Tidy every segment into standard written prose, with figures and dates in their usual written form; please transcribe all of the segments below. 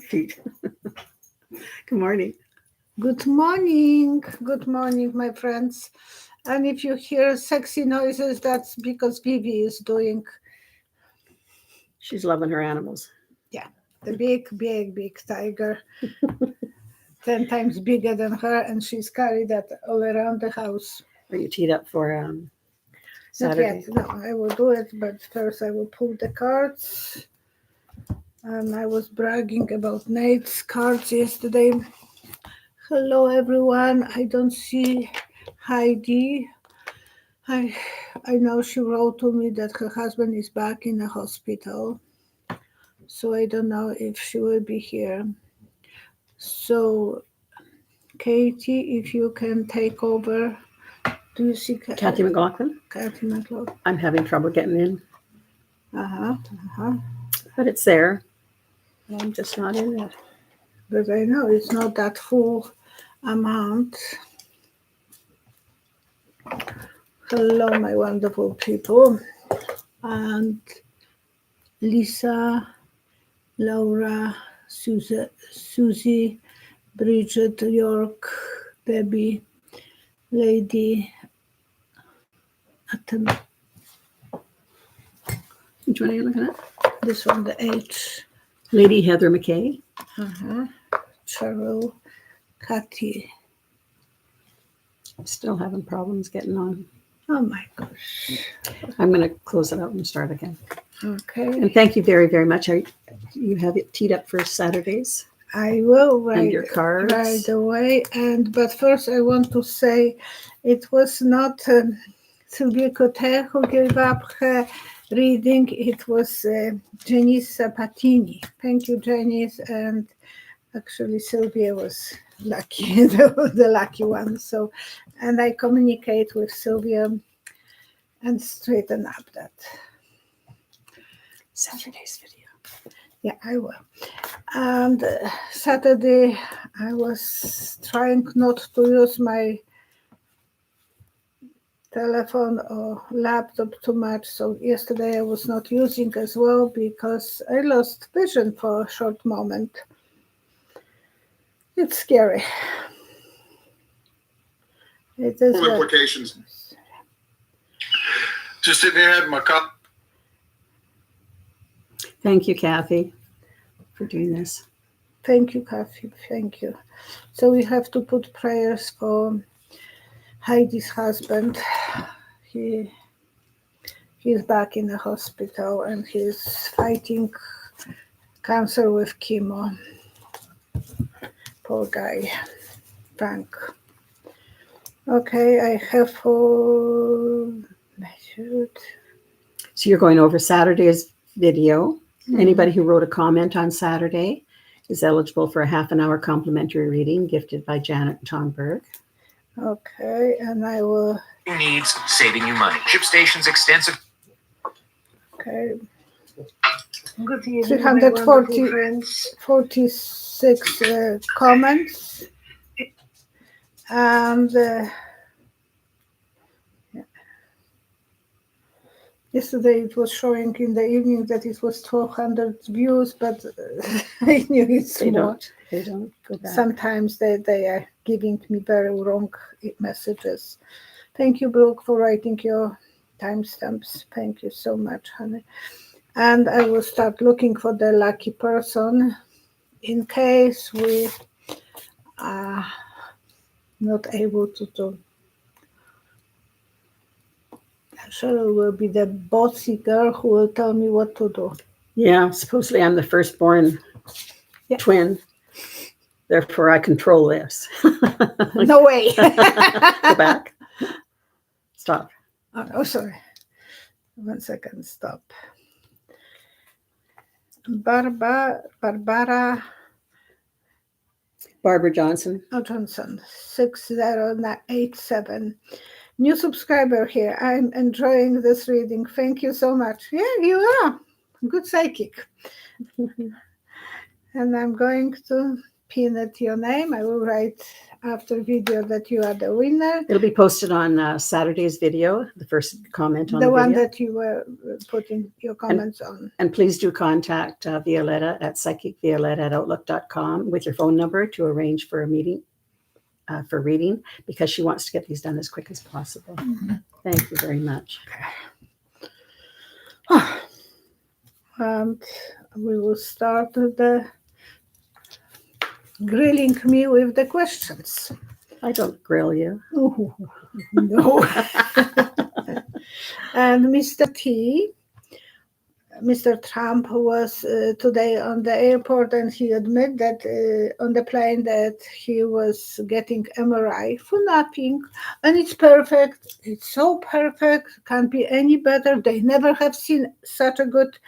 feet. Good morning. Good morning. Good morning, my friends. And if you hear sexy noises, that's because Vivi is doing She's loving her animals. the big tiger. 10 times bigger than her, and she's carried that all around the house. Are you teed up for Not Saturday? yet. No, I will do it, but first I will pull the cards. And I was bragging about Nate's cards yesterday. Hello, everyone. I don't see Heidi. I know she wrote to me that her husband is back in the hospital, so I don't know if she will be here. So, Katie, if you can take over. Do you see Kathy McLaughlin? Kathy McLaughlin? I'm having trouble getting in, Uh-huh. but it's there. I'm just not in it. But I know it's not that full amount. Hello, my wonderful people. And Lisa, Laura, Susie, Bridget, York, Debbie, Lady, Atom. Which one are you looking at? This one, the H. Lady Heather McKay. Cheryl, Kathy. Still having problems getting on. Oh my gosh. I'm going to close it out and start again. Okay. And thank you very, very much. You have it teed up for Saturdays. I will And your cards. right away. But first I want to say it was not Sylvia Cotter who gave up her reading. It was Janice Sapatini. Thank you, Janice. And actually Sylvia was lucky, the lucky one. So, and I communicate with Sylvia and straighten up that Saturday's video. Yeah, I will. And Saturday, I was trying not to use my telephone or laptop too much. So yesterday I was not using as well because I lost vision for a short moment. It's scary. It is. Full implications. Just sitting here having my cup. Thank you, Kathy, for doing this. Thank you, Kathy. Thank you. So we have to put prayers for Heidi's husband. He's back in the hospital and he's fighting cancer with chemo. Poor guy. Frank. Okay, I have So you're going over Saturday's video. Anybody who wrote a comment on Saturday is eligible for a half-an-hour complimentary reading gifted by Janet and Tom Berg. Okay, and I will. Needs saving you money. ShipStation's extensive. Okay. Good evening, 346 comments. And yesterday it was showing in the evening that it was 1,200 views, but I knew it's more. They don't go back. Sometimes they are giving me very wrong messages. Thank you, Brooke, for writing your timestamps. Thank you so much, honey. And I will start looking for the lucky person in case we are not able to do. Cheryl will be the bossy girl who will tell me what to do. Yeah, supposedly I'm the firstborn twin. Therefore, I control this. No way. Go back. Stop. Oh, sorry. 1 second. Stop. Barbara Johnson. Johnson, 6087. New subscriber here. I'm enjoying this reading. Thank you so much. Yeah, you are. Good psychic. And I'm going to pin at your name. I will write after video that you are the winner. It'll be posted on Saturday's video, the first comment on The the one video. that you were putting your comments on. And please do contact Violetta at psychicvioletta@outlook.com with your phone number to arrange for a meeting for reading, because she wants to get these done as quick as possible. Thank you very much. And we will start the grilling me with the questions. I don't grill you. No. And Mr. Trump was today on the airport, and he admitted that on the plane that he was getting MRI for nothing, and it's perfect. It's so perfect, can't be any better. They never have seen such a good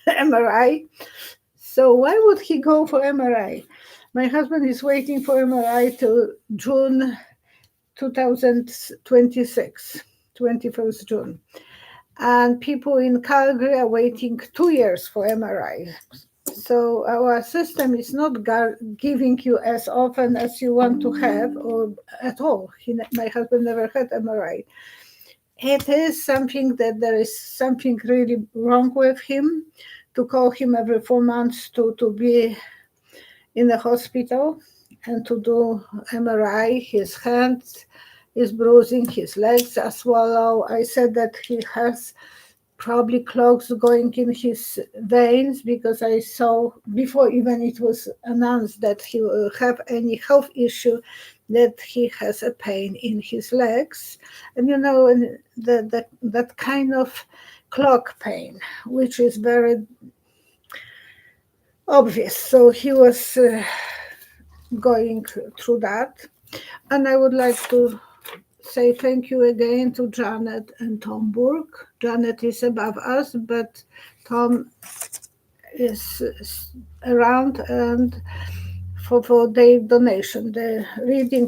MRI. So why would he go for MRI? My husband is waiting for MRI till June 2026, 21st June. And people in Calgary are waiting 2 years for MRI. So our system is not giving you as often as you want to have, or at all. My husband never had MRI. It is something that there is something really wrong with him, to call him every 4 months to be in the hospital and to do MRI. His hands is bruising, his legs are swollen. I said that he has probably clogs going in his veins, because I saw before even it was announced that he will have any health issue, that he has a pain in his legs. And you know, that kind of clog pain, which is very obvious. So he was going through that. And I would like to say thank you again to Janet and Tom Burke. Janet is above us, but Tom is around, and for their donation. The reading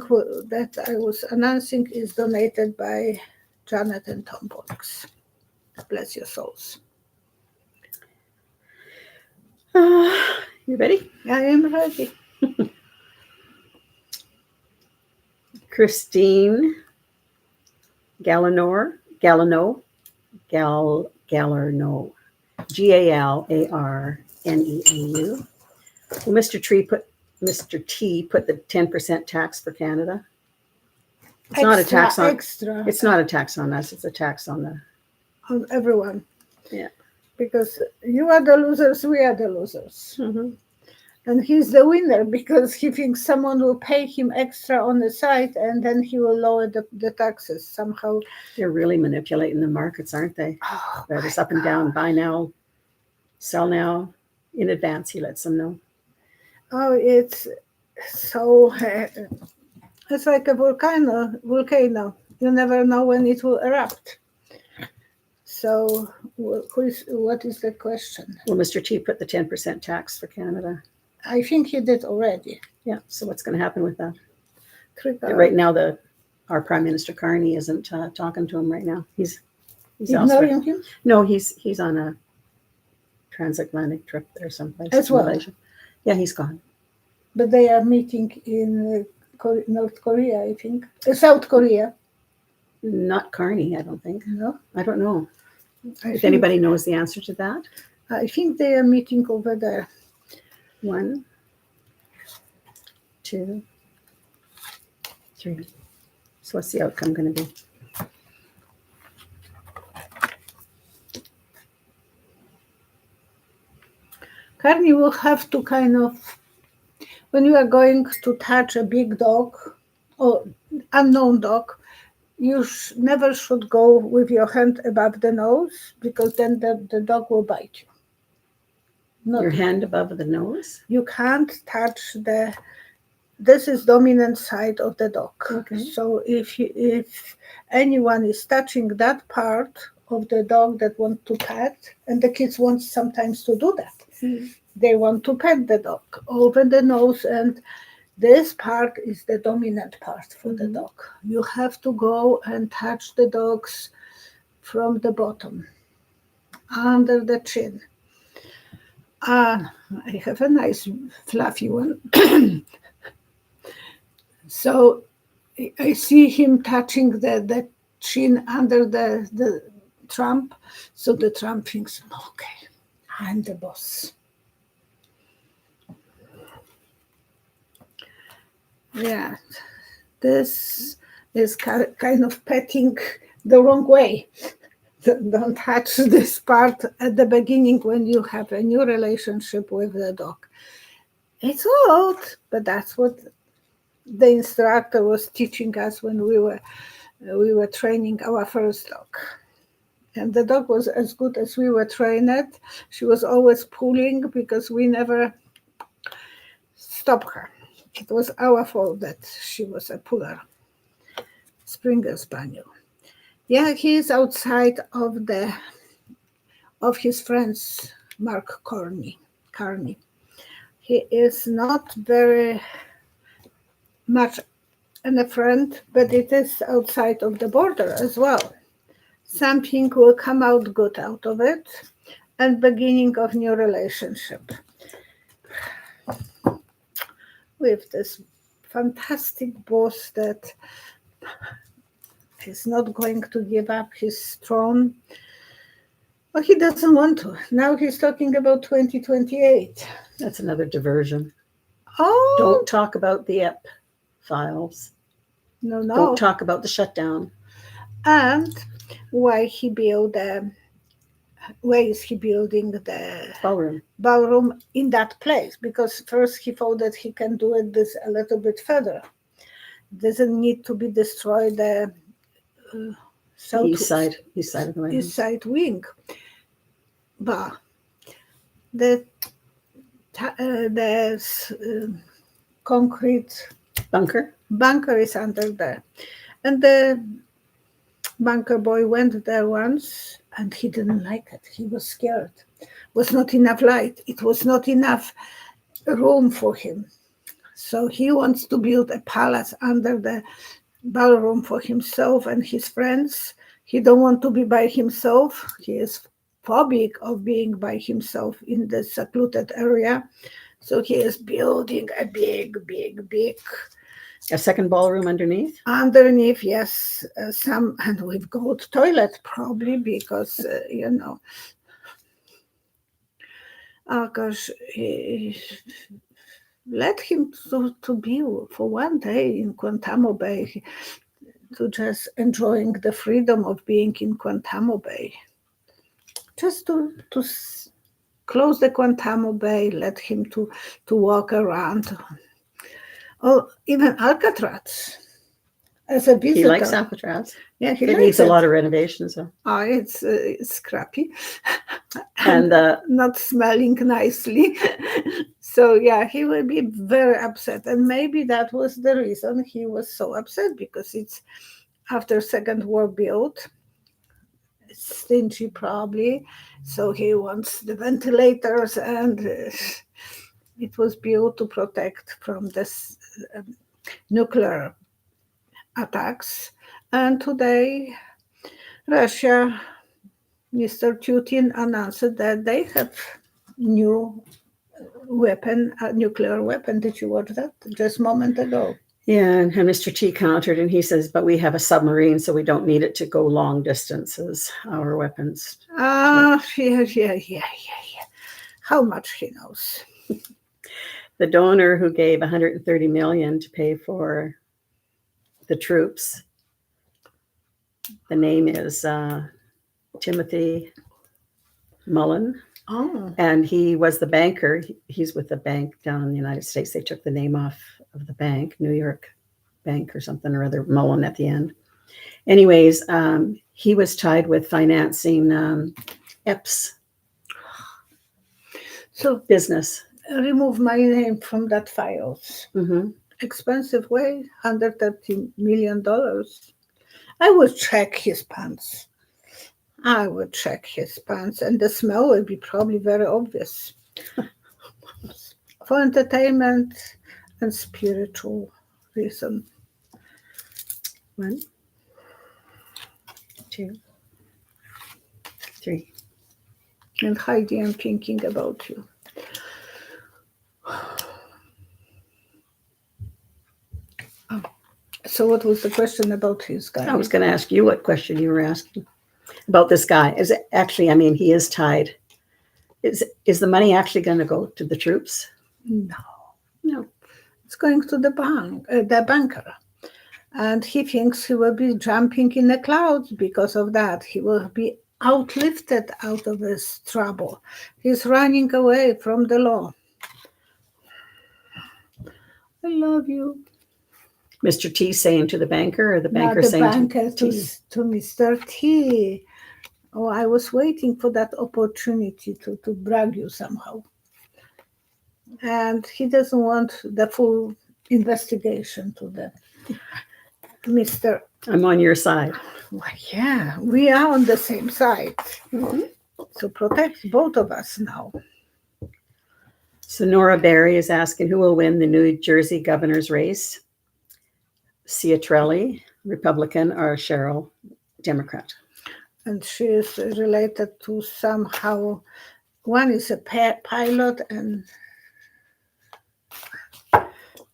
that I was announcing is donated by Janet and Tom Burke. Bless your souls. You ready? I am ready. Christine Gallarno, Galarneu, Galarneu. Well, Mr. T put the 10% tax for Canada. It's not a tax on. Extra It's not a tax on us. It's a tax on the. on everyone. Yeah. Because you are the losers, we are the losers. Mm-hmm. And he's the winner, because he thinks someone will pay him extra on the side, and then he will lower the taxes somehow. They're really manipulating the markets, aren't they? Oh, That is up and down. Buy now, sell now. In advance, he lets them know. Oh, it's so, it's like a volcano. You never know when it will erupt. So what is the question? Well, Mr. T put the 10% tax for Canada. I think he did already. Yeah. So what's going to happen with that? Trigger. Right now, our Prime Minister Carney isn't talking to him right now. He's elsewhere. Ignoring him? No, he's on a transatlantic trip there someplace. As well? Malaysia. Yeah, he's gone. But they are meeting in North Korea, I think. South Korea. Not Carney, I don't think. No? I don't know. I If think- anybody knows the answer to that. I think they are meeting over there. 1, 2, 3. So what's the outcome going to be? Carney will have to kind of, when you are going to touch a big dog or unknown dog, you never should go with your hand above the nose, because then the dog will bite you. Not Your hand above the nose? You can't touch this is dominant side of the dog. Okay. So if anyone is touching that part of the dog that want to pet, and the kids want sometimes to do that. Mm. They want to pet the dog over the nose, and this part is the dominant part for the dog. You have to go and touch the dogs from the bottom, under the chin, I have a nice fluffy one. So I see him touching the chin under the Trump. So the Trump thinks, okay, I'm the boss. Yeah, this is kind of petting the wrong way. Don't touch this part at the beginning when you have a new relationship with the dog. It's old, but that's what the instructor was teaching us when we were training our first dog. And the dog was as good as we were trained. She was always pulling because we never stopped her. It was our fault that she was a puller. Springer Spaniel. Yeah, he is outside of his friends, Mark Carney. He is not very much a friend, but it is outside of the border as well. Something will come out good out of it, and beginning of new relationship with this fantastic boss that is not going to give up his throne. Well, he doesn't want to. Now he's talking about 2028. That's another diversion. Oh, Don't talk about the EP files. no. Don't talk about the shutdown. And why is he building the ballroom in that place? Because first he thought that he can do it this a little bit further. Doesn't need to be destroyed the East side of the east side wing. But the concrete bunker is under there, and the bunker boy went there once and he didn't like it. He was scared. It was not enough light. It was not enough room for him. So he wants to build a palace under the ballroom for himself and his friends. He don't want to be by himself. He is phobic of being by himself in the secluded area. So he is building a big a second ballroom underneath. Yes, and with gold toilet probably because oh gosh, let him to be for one day in Guantanamo Bay, to just enjoying the freedom of being in Guantanamo Bay. Just to close the Guantanamo Bay, let him to walk around. Or even Alcatraz as a visitor. He likes Alcatraz. Yeah, it needs a lot of renovations. So. Oh, it's crappy. And not smelling nicely. So yeah, he will be very upset. And maybe that was the reason he was so upset, because it's after Second War built. It's stingy probably. So he wants the ventilators, and it was built to protect from this nuclear attacks. And today, Russia, Mr. Putin announced that they have new weapon, a nuclear weapon. Did you watch that just a moment ago? Yeah, and Mr. T countered, and he says, but we have a submarine, so we don't need it to go long distances, our weapons. Yeah. How much he knows. The donor who gave $130 million to pay for the troops, the name is Timothy Mullen. Oh. And he was the banker. He's with the bank down in the United States. They took the name off of the bank, New York Bank or something or other, Mullen at the end. Anyways, he was tied with financing EPS. So business. Remove my name from that files. Mm-hmm. Expensive way, $130 million. I would check his pants. And the smell will be probably very obvious. For entertainment and spiritual reason. 1, 2, 3. And Heidi, I'm thinking about you. So what was the question about his guy? I was going to ask you what question you were asking about this guy. Is it actually, I mean, he is tied. Is the money actually going to go to the troops? No, No. it's going to the banker. And he thinks he will be jumping in the clouds because of that. He will be outlifted out of his trouble. He's running away from the law. I love you. Mr. T saying to the banker, or the Not banker the saying banker to to, T? to Mr. T. Oh, I was waiting for that opportunity to brag you somehow. And he doesn't want the full investigation to the Mr. I'm on your side. Well, yeah, we are on the same side. So protect both of us now. So Nora Berry is asking who will win the New Jersey governor's race? Ciatrelli, Republican, or Cheryl, Democrat? And she is related to somehow, one is a pilot, and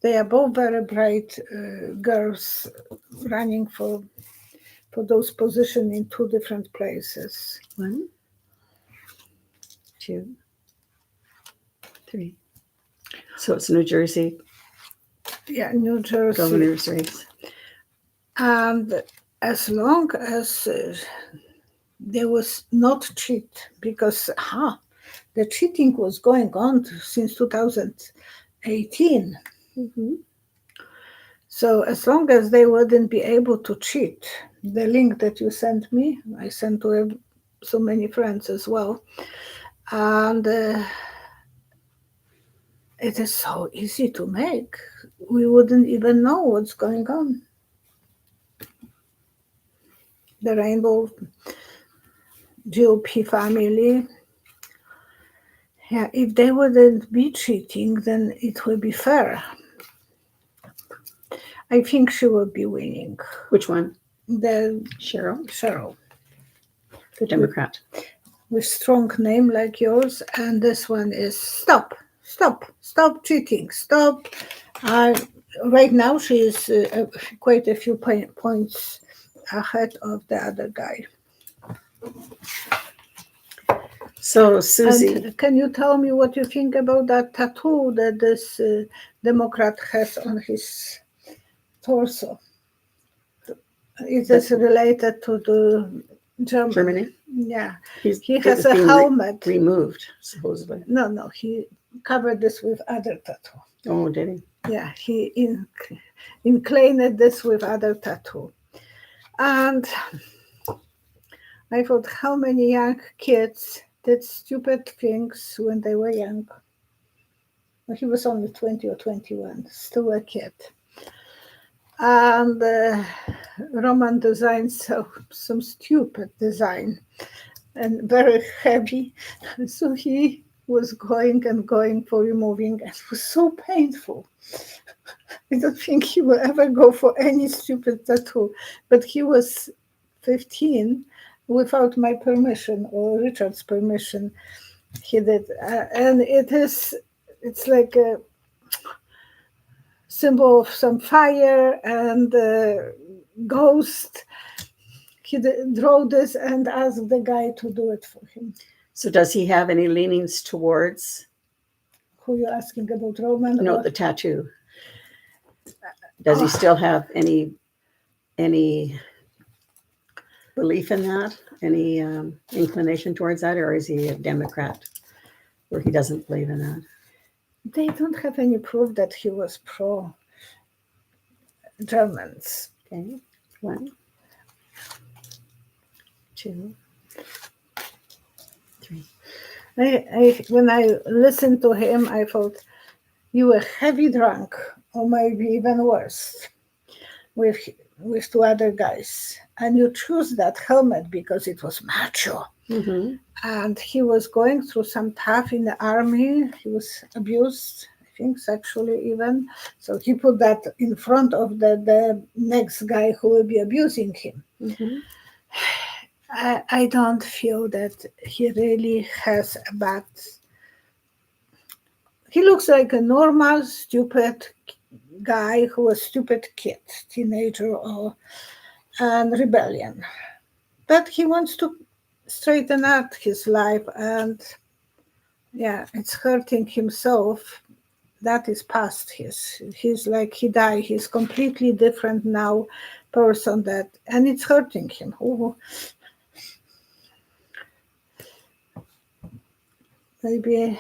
they are both very bright girls running for those positions in two different places. 1, 2, 3. So it's New Jersey Yeah, New Jersey. governor's race. And as long as there was not cheat, because the cheating was going on since 2018. So as long as they wouldn't be able to cheat, the link that you sent me, I sent to so many friends as well. And it is so easy to make. We wouldn't even know what's going on. The Rainbow GOP family, yeah, if they wouldn't be cheating, then it would be fair. I think she will be winning. Which one? The Cheryl, the Democrat. with strong name like yours, and this one is stop cheating, stop. Right now she is quite a few points ahead of the other guy. So Susie, And can you tell me what you think about that tattoo that this Democrat has on his torso? Is this related to the Germany? Yeah, He has a helmet. Removed, supposedly. No, he covered this with other tattoo. Oh, did he? Yeah, he inclined this with other tattoo. And I thought, how many young kids did stupid things when they were young? Well, he was only 20 or 21, still a kid. And Roman designed some stupid design and very heavy. So he was going and going for removing, and it was so painful. I don't think he will ever go for any stupid tattoo. But he was 15 without my permission or Richard's permission. He did, and it's like a symbol of some fire and ghost. He drew this and asked the guy to do it for him. So does he have any leanings towards? Who you asking about, Roman? No, the tattoo. Does he still have any belief in that? Any inclination towards that, or is he a Democrat where he doesn't believe in that? They don't have any proof that he was pro-Germans. Okay, 1, 2, 3. When I listened to him, I thought, you were heavy drunk, or maybe even worse, with two other guys. And you choose that helmet because it was macho. Mm-hmm. And he was going through some tough in the army. He was abused, I think, sexually even. So he put that in front of the next guy who will be abusing him. Mm-hmm. I don't feel that he really has a bad... He looks like a normal, stupid guy who was stupid kid, teenager, and rebellion. But he wants to straighten out his life, and yeah, it's hurting himself. That is past he's like he died. He's completely different now person and it's hurting him. Oh, maybe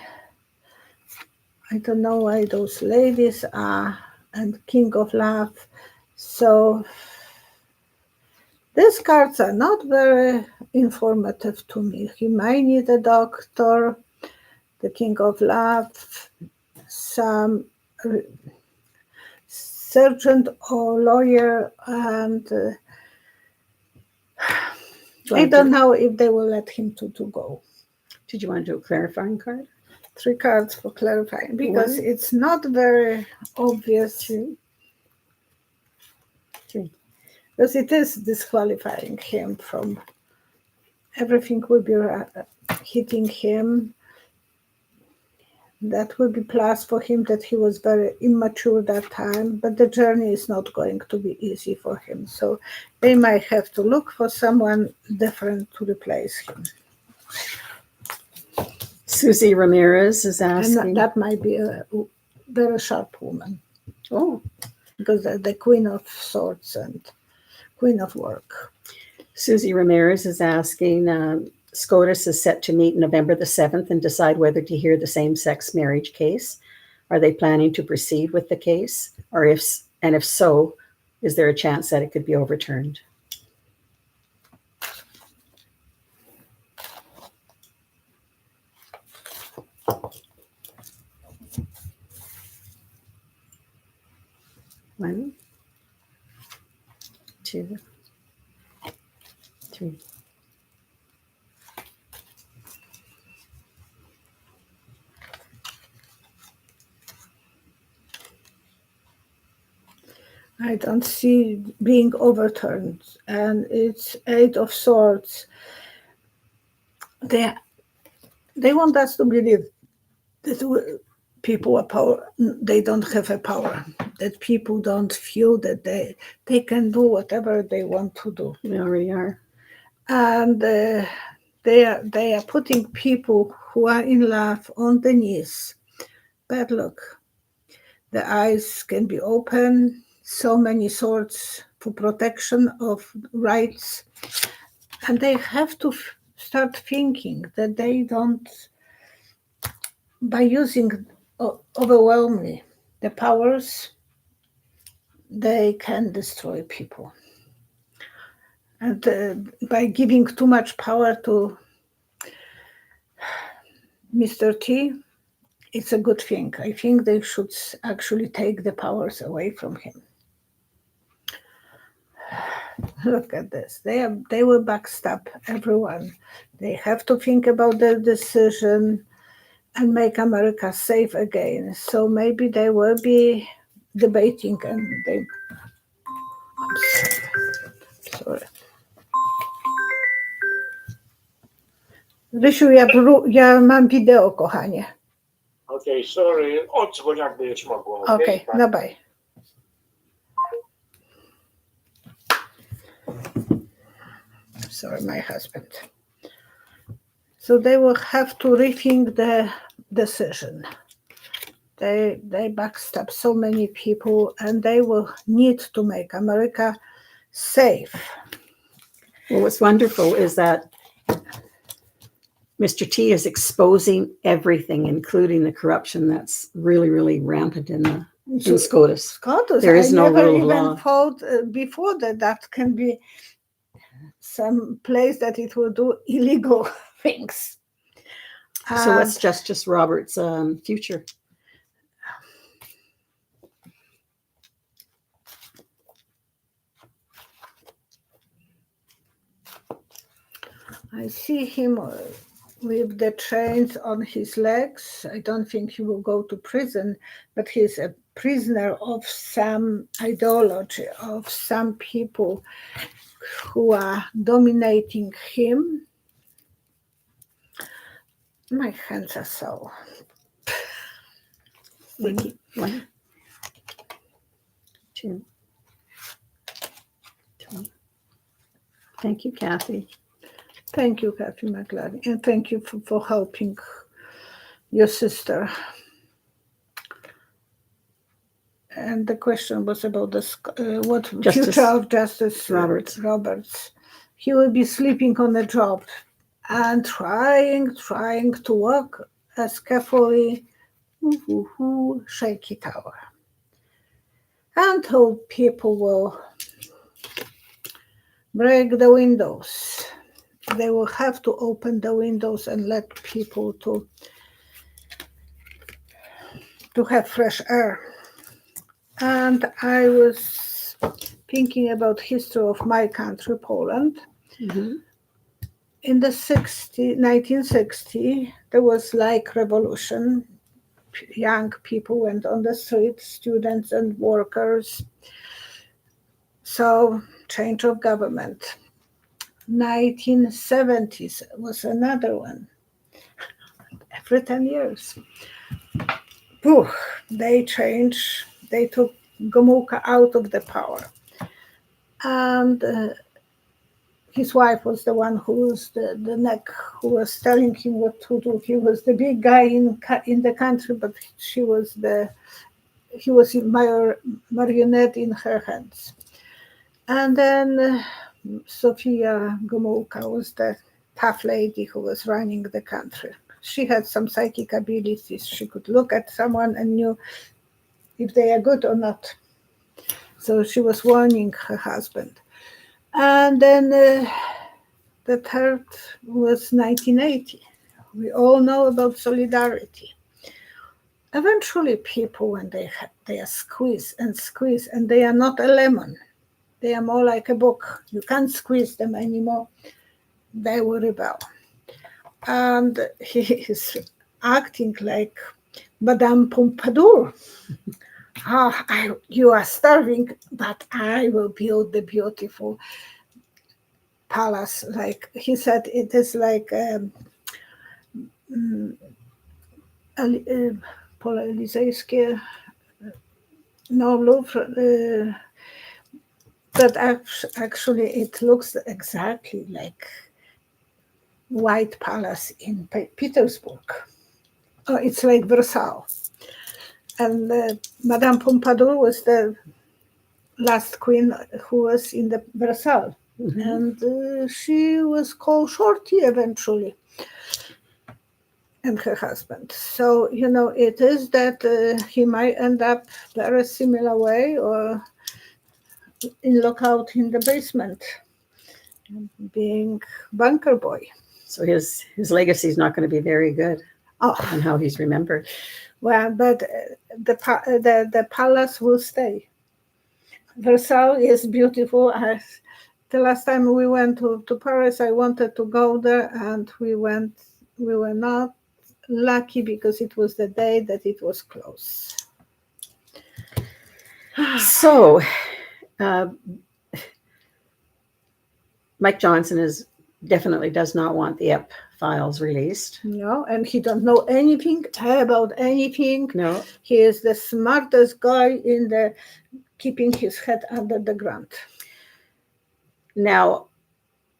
I don't know why those ladies are and King of Love. So these cards are not very informative to me. He might need a doctor, the King of Love, some surgeon or lawyer, and I don't know if they will let him to go. Did you want to do a clarifying card? 3 cards for clarifying, because One. it's not very obvious. 2, 3. Because it is disqualifying him from everything will be hitting him. That will be plus for him that he was very immature that time, but the journey is not going to be easy for him. So they might have to look for someone different to replace him. Susie Ramirez is And asking. that might be a very sharp woman, Oh, because the Queen of Swords and Queen of Work. Susie Ramirez is asking, SCOTUS is set to meet November the 7th and decide whether to hear the same-sex marriage case. Are they planning to proceed with the case? Or if so, is there a chance that it could be overturned? One, 2, 3. I don't see being overturned, and it's 8 of Swords. They want us to believe that people are power. They don't have a power. That people don't feel that they can do whatever they want to do, We already are. and they are putting people who are in love on the knees. But look, the eyes can be open. So many swords for protection of rights, and they have to start thinking that they don't, by using overwhelmingly the powers, they can destroy people. And by giving too much power to Mr. T, it's a good thing. I think they should actually take the powers away from him. Look at this. They will backstab everyone. They have to think about their decision and make America safe again. So maybe they will be debating and they... I'm sorry. Rysiu, ja mam wideo, kochanie. Okej, sorry. Odzwoń jak będziesz mogła. Okay, bye. Sorry, my husband. So they will have to rethink the decision. They backstab so many people, and they will need to make America safe. Well, what's wonderful is that Mr. T is exposing everything, including the corruption that's really, really rampant in SCOTUS. SCOTUS, There is no I never rule of even law. thought before that can be some place that it will do illegal things. So what's Justice Roberts' future? I see him with the chains on his legs. I don't think he will go to prison, but he's a prisoner of some ideology, of some people who are dominating him. My hands are so sticky. One, Thank you, Kathy. Thank you, Kathy McLaren, and thank you for helping your sister. And the question was about what Justice future of Justice Roberts. He will be sleeping on the job and trying to walk as carefully, shaky tower. Until people will break the windows. They will have to open the windows and let people to have fresh air. And I was thinking about history of my country, Poland. Mhm. In the 1960, there was like revolution. Young people went on the streets, students and workers. So change of government. 1970s was another one. Every 10 years. They changed. They took Gomułka out of the power. And his wife was the one who was the neck, who was telling him what to do. He was the big guy in the country, but he was a marionette in her hands. And then Sofia Gomułka was the tough lady who was running the country. She had some psychic abilities. She could look at someone and knew if they are good or not. So she was warning her husband. And then the third was 1980. We all know about solidarity. Eventually people, when they are squeezed, and they are not a lemon. They are more like a book. You can't squeeze them anymore. They will rebel. And he is acting like Madame Pompadour. You are starving, but I will build the beautiful palace. Like he said, it is like Pole Elizejskie, no Louvre. But actually, it looks exactly like White Palace in Petersburg. Oh, it's like Versailles. And Madame Pompadour was the last queen who was in the Versailles. Mhm. And she was called Shorty eventually, and her husband. So, it is that he might end up very similar way or in lockout in the basement, being bunker boy. So his legacy is not going to be very good Oh, on how he's remembered. well, but the palace will stay. Versailles is beautiful. The last time we went to Paris, I wanted to go there, and we went. We were not lucky because it was the day that it was closed. So Mike Johnson definitely does not want the EP files released. No, and he don't know anything about anything. No. He is the smartest guy in the keeping his head under the ground. Now,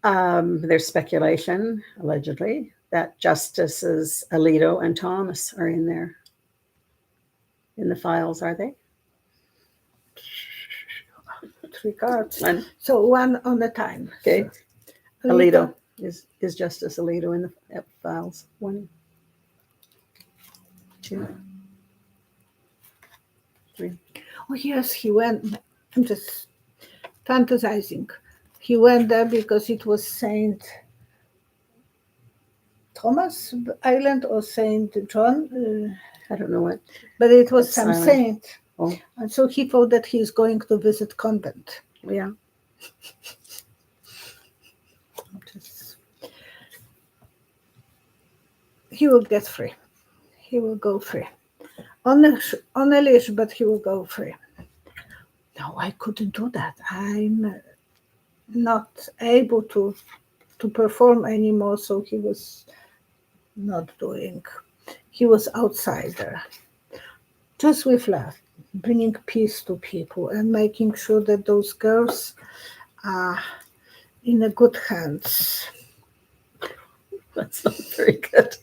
there's speculation, allegedly, that Justices Alito and Thomas are in there. In the files, are they? 3 cards. One. So one on a time. Okay. So, Alito. Is Justice Alito in the EP files? 1, 2, 3. Oh, yes, he went. I'm just fantasizing. He went there because it was St. Thomas Island or St. John. I don't know what. But it was That's some island. saint. Oh. And so he thought that he's going to visit convent. Yeah. He will get free. He will go free. On a leash, but he will go free. No, I couldn't do that. I'm not able to perform anymore, so he was not doing. He was outsider. Just with love, bringing peace to people and making sure that those girls in a good hands. That's not very good.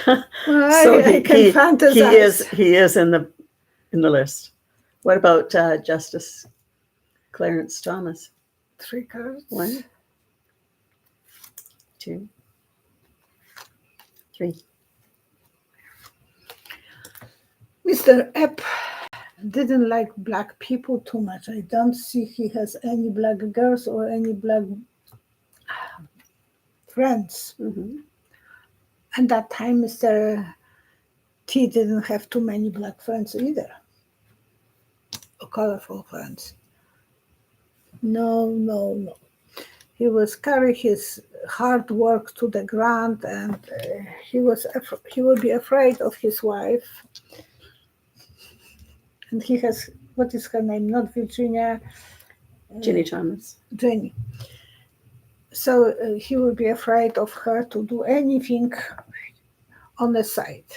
Well, So I can fantasize. he is in the list. What about Justice Clarence Thomas? 3 cards. 1, 2, 3. Mr. Epp didn't like black people too much. I don't see he has any black girls or any black friends. Mm-hmm. And that time, Mr. T didn't have too many black friends either, or colorful friends. No. He was carry his hard work to the ground, and he would be afraid of his wife. And he has, what is her name? Not Virginia. Ginny Thomas. Jenny. So he would be afraid of her to do anything on the side.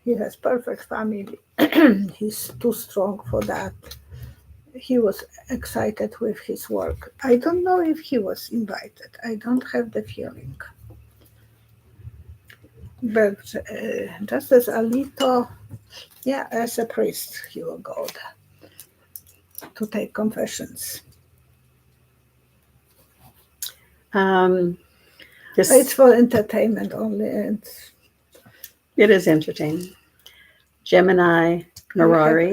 He has perfect family. He's too strong for that. He was excited with his work. I don't know if he was invited. I don't have the feeling. But Justice Alito, yeah, as a priest, he will go there to take confessions. It's for entertainment only, and it is entertaining. Gemini Marari.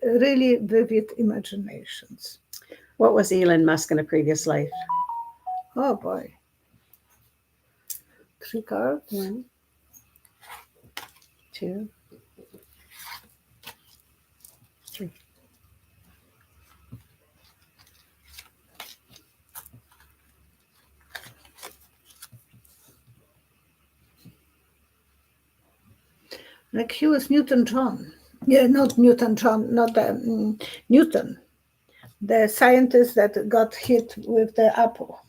Really vivid imaginations. What was Elon Musk in a previous life? Oh boy. 3 cards. 1, 2, 3. Like he was Newton John. Yeah, not Newton John, not Newton, the scientist that got hit with the apple.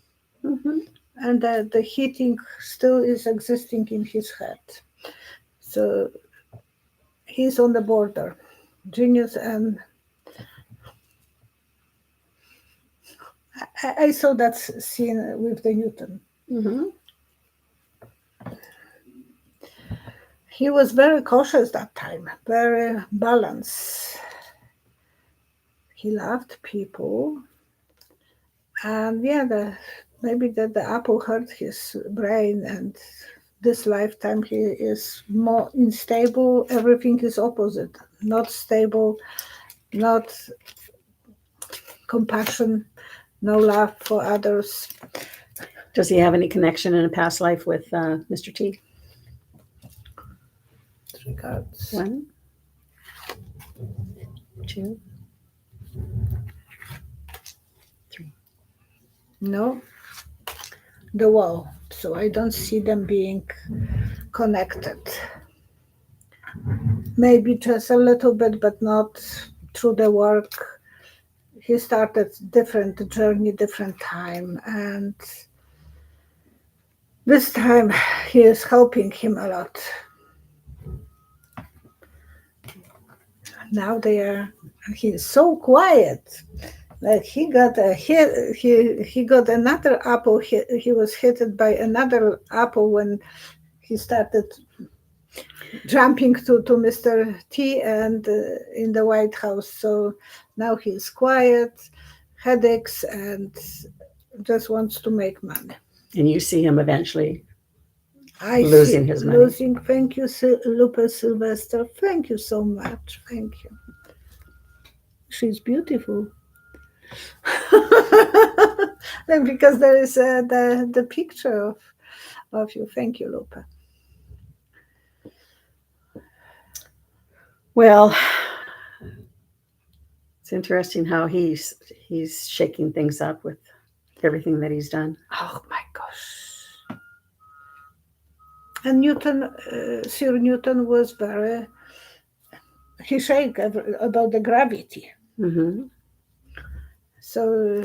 Mm-hmm. And the heating still is existing in his head. So he's on the border. Genius, and I saw that scene with the Newton. Mm-hmm. He was very cautious that time, very balanced. He loved people. And yeah, maybe the apple hurt his brain, and this lifetime he is more unstable. Everything is opposite. Not stable, not compassion, no love for others. Does he have any connection in a past life with Mr. T? 3 cards. 1, 2, 3. No. The wall. So I don't see them being connected. Maybe just a little bit, but not through the work. He started different journey, different time, and this time he is helping him a lot. Now he's so quiet. Like he got he got another apple. He was hit by another apple when he started jumping to Mr. T and in the White House. So now he's quiet, headaches, and just wants to make money. And you see him eventually I losing see, his money. losing. Thank you, Lupa Sylvester. Thank you so much. Thank you. She's beautiful. And because there is the picture of you. Thank you, Lupa. Well, it's interesting how he's shaking things up with everything that he's done. Oh my gosh. And Newton, Sir Newton was he shake about the gravity. Mm-hmm. So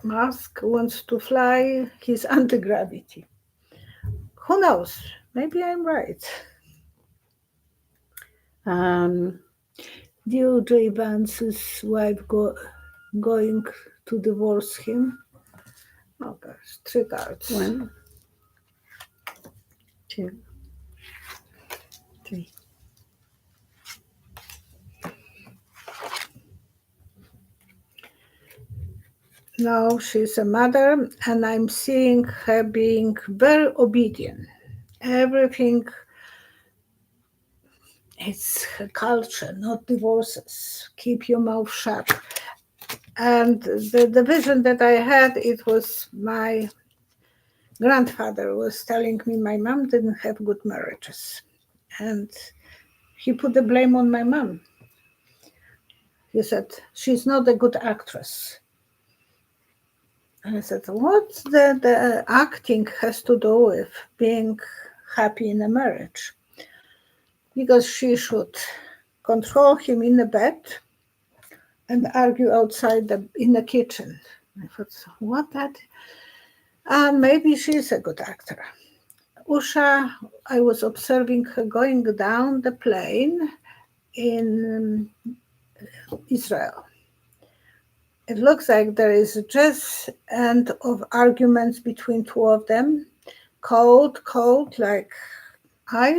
Musk wants to fly his anti-gravity. Who knows? Maybe I'm right. DOJ bans his wife going to divorce him. Oh gosh, 3 cards. 1, 2, 3. Now she's a mother, and I'm seeing her being very obedient. Everything, it's her culture, not divorces. Keep your mouth shut. And the vision that I had, it was my grandfather was telling me my mom didn't have good marriages. And he put the blame on my mom. He said, she's not a good actress. And I said, what the acting has to do with being happy in a marriage? Because she should control him in the bed and argue outside in the kitchen. I thought, what that? Maybe she's a good actor. Usha, I was observing her going down the plane in Israel. It looks like there is a just end of arguments between 2 of them. Cold, like ice.